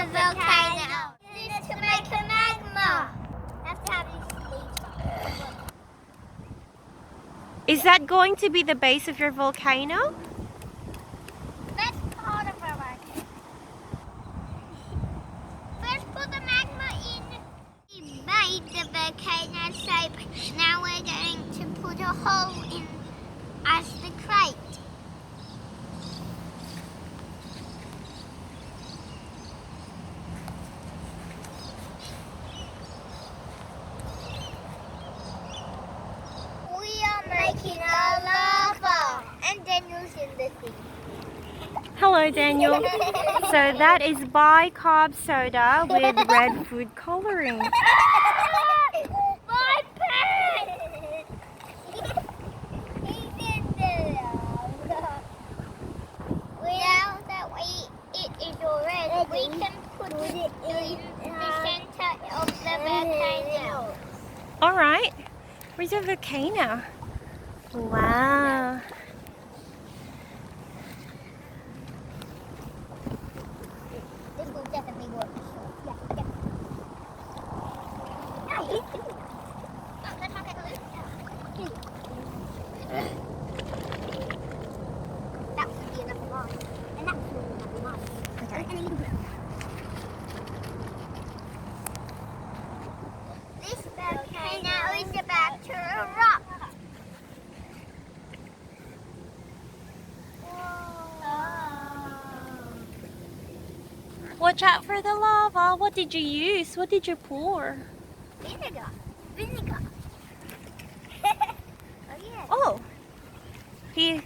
a volcano. This is to make a magma. Have to have these leaves on. Is that going to be the base of your volcano? Let's part of our magma. First put the magma in. We made the volcano shape. Now we're going to put a hole in as the crate. Making a lava and Daniel's in the sea. Hello, Daniel. So that is bicarb soda with red food coloring. My pen! He's in the lava. Now that it is already, we can put it in the center of the volcano. All right. Where's your volcano? Wow. This will definitely work. Yeah. Oh, that's my kangaroo. That should be enough of mine. And that should be enough of mine. Okay. And a little bit. This volcano is about to erupt. Watch out for the lava. What did you use? What did you pour? Vinegar. Oh, yeah. Oh. Here.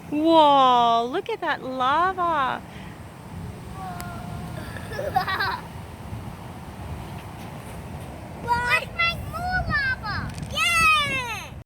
Whoa, look at that lava. Whoa.